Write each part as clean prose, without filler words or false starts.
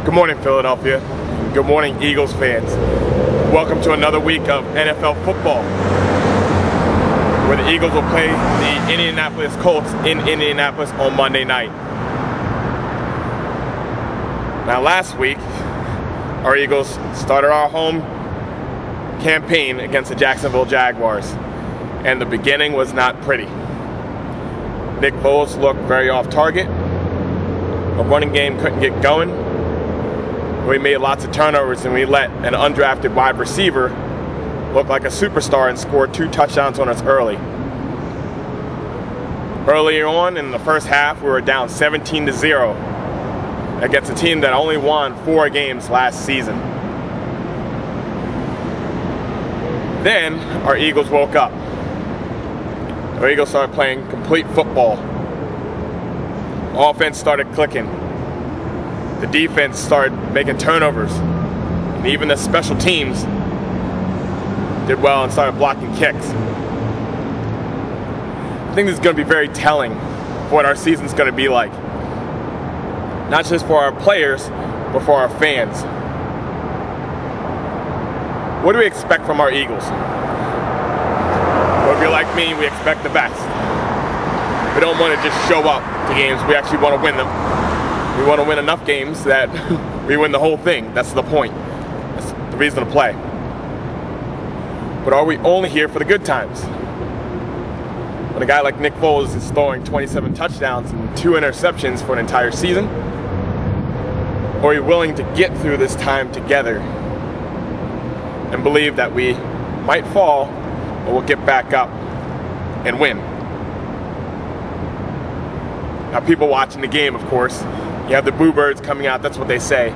Good morning, Philadelphia. Good morning, Eagles fans. Welcome to another week of NFL football, where the Eagles will play the Indianapolis Colts in Indianapolis on Monday night. Now, last week, our Eagles started our home campaign against the Jacksonville Jaguars, and the beginning was not pretty. Nick Foles looked very off target. The running game couldn't get going. We made lots of turnovers, and we let an undrafted wide receiver look like a superstar and scored 2 touchdowns on us early. Earlier on in the first half, we were down 17-0 against a team that only won 4 games last season. Then our Eagles woke up. Our Eagles started playing complete football. Offense started clicking. The defense started making turnovers. And even the special teams did well and started blocking kicks. I think this is going to be very telling for what our season's going to be like. Not just for our players, but for our fans. What do we expect from our Eagles? Well, if you're like me, we expect the best. We don't want to just show up to games. We actually want to win them. We want to win enough games that we win the whole thing. That's the point. That's the reason to play. But are we only here for the good times? When a guy like Nick Foles is throwing 27 touchdowns and 2 interceptions for an entire season? Or are we willing to get through this time together and believe that we might fall, but we'll get back up and win? Now, people watching the game, of course, you have the boo birds coming out. That's what they say.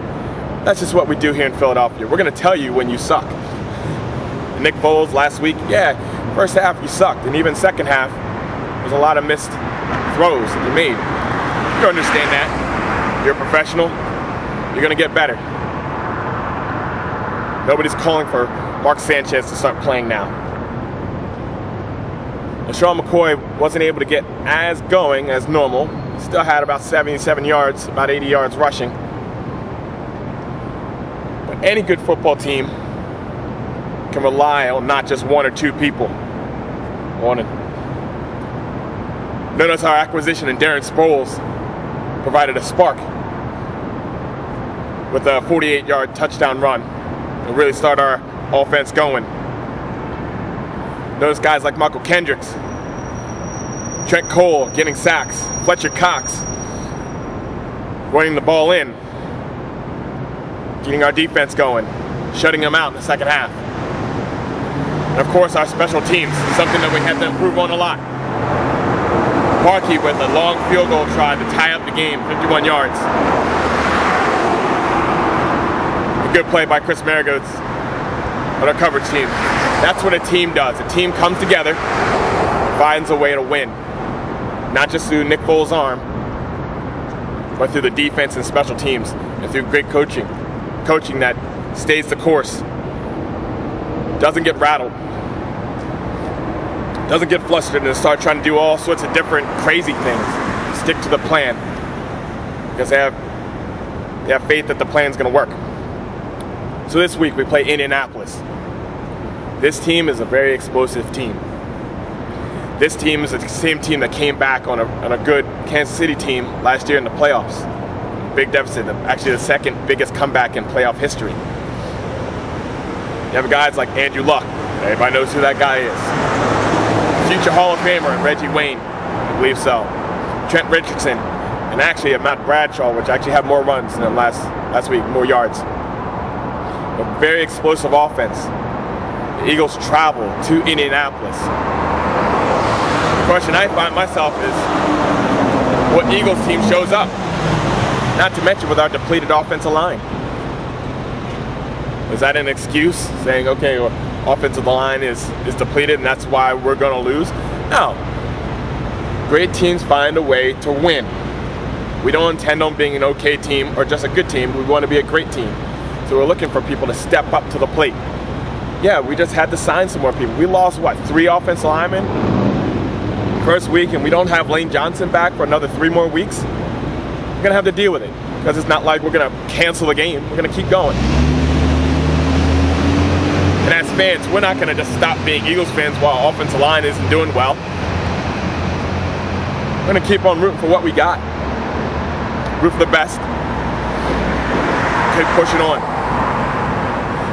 That's just what we do here in Philadelphia. We're going to tell you when you suck. And Nick Foles last week, yeah, first half you sucked. And even second half, there's a lot of missed throws that you made. You understand that. You're a professional. You're going to get better. Nobody's calling for Mark Sanchez to start playing now. LaShawn McCoy wasn't able to get as going as normal. Still had about 77 yards, about 80 yards rushing. But any good football team can rely on not just 1 or 2 people. Notice our acquisition in Darren Sproles provided a spark with a 48-yard touchdown run and really start our offense going. Notice guys like Michael Kendricks, Trent Cole getting sacks, Fletcher Cox running the ball in, getting our defense going, shutting them out in the second half. And of course our special teams, something that we had to improve on a lot. Parkey with a long field goal try to tie up the game, 51 yards. A good play by Chris Marigodes on our coverage team. That's what a team does. A team comes together and finds a way to win. Not just through Nick Foles' arm, but through the defense and special teams, and through great coaching. Coaching that stays the course, doesn't get rattled, doesn't get flustered and start trying to do all sorts of different crazy things. Stick to the plan, because they have faith that the plan's going to work. So this week we play Indianapolis. This team is a very explosive team. This team is the same team that came back on a good Kansas City team last year in the playoffs. Big deficit, actually the second biggest comeback in playoff history. You have guys like Andrew Luck. Everybody knows who that guy is. Future Hall of Famer Reggie Wayne, I believe so. Trent Richardson, and actually a Matt Bradshaw, which actually had more runs than him last week, more yards. A very explosive offense. The Eagles travel to Indianapolis. The question I find myself is, what Eagles team shows up? Not to mention with our depleted offensive line. Is that an excuse? Saying, okay, well, offensive line is depleted and that's why we're going to lose? No. Great teams find a way to win. We don't intend on being an okay team or just a good team. We want to be a great team. So we're looking for people to step up to the plate. Yeah, we just had to sign some more people. We lost, what, 3 offensive linemen first week, and we don't have Lane Johnson back for another 3 more weeks? We're going to have to deal with it. because it's not like we're going to cancel the game. We're going to keep going. And as fans, we're not going to just stop being Eagles fans while our offensive line isn't doing well. We're going to keep on rooting for what we got. Root for the best. Keep pushing on.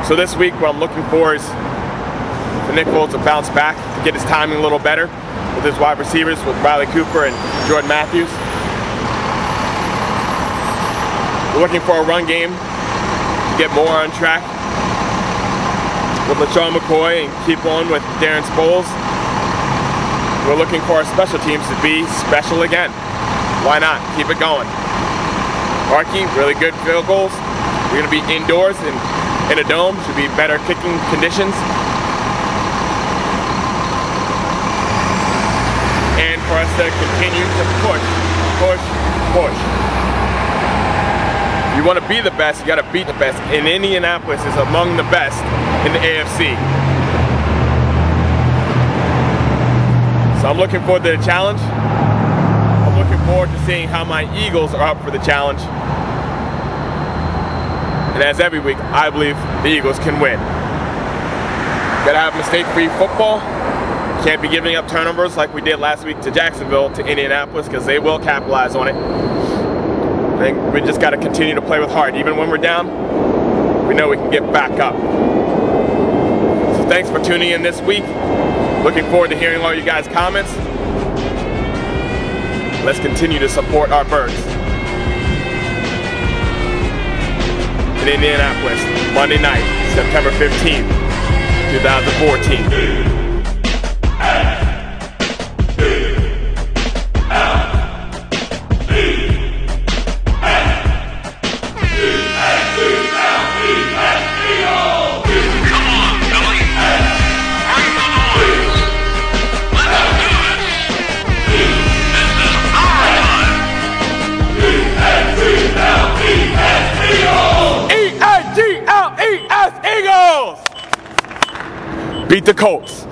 So this week, what I'm looking for is for Nick Foles to bounce back, to get his timing a little better with his wide receivers, with Riley Cooper and Jordan Matthews. We're looking for a run game to get more on track with LaShawn McCoy and keep on with Darren Sproles. We're looking for our special teams to be special again. Why not? Keep it going. Markey, really good field goals. We're going to be indoors and in a dome. Should be better kicking conditions. And for us to continue to push, push, push. If you want to be the best, you got to beat the best. And Indianapolis is among the best in the AFC. So I'm looking forward to the challenge. I'm looking forward to seeing how my Eagles are up for the challenge. And as every week, I believe the Eagles can win. Gotta have mistake-free football. Can't be giving up turnovers like we did last week to Jacksonville, to Indianapolis, because they will capitalize on it. I think we just gotta continue to play with heart. Even when we're down, we know we can get back up. So thanks for tuning in this week. Looking forward to hearing all you guys' comments. Let's continue to support our birds. In Indianapolis, Monday night, September 15th, 2014. Eagles! Beat the Colts.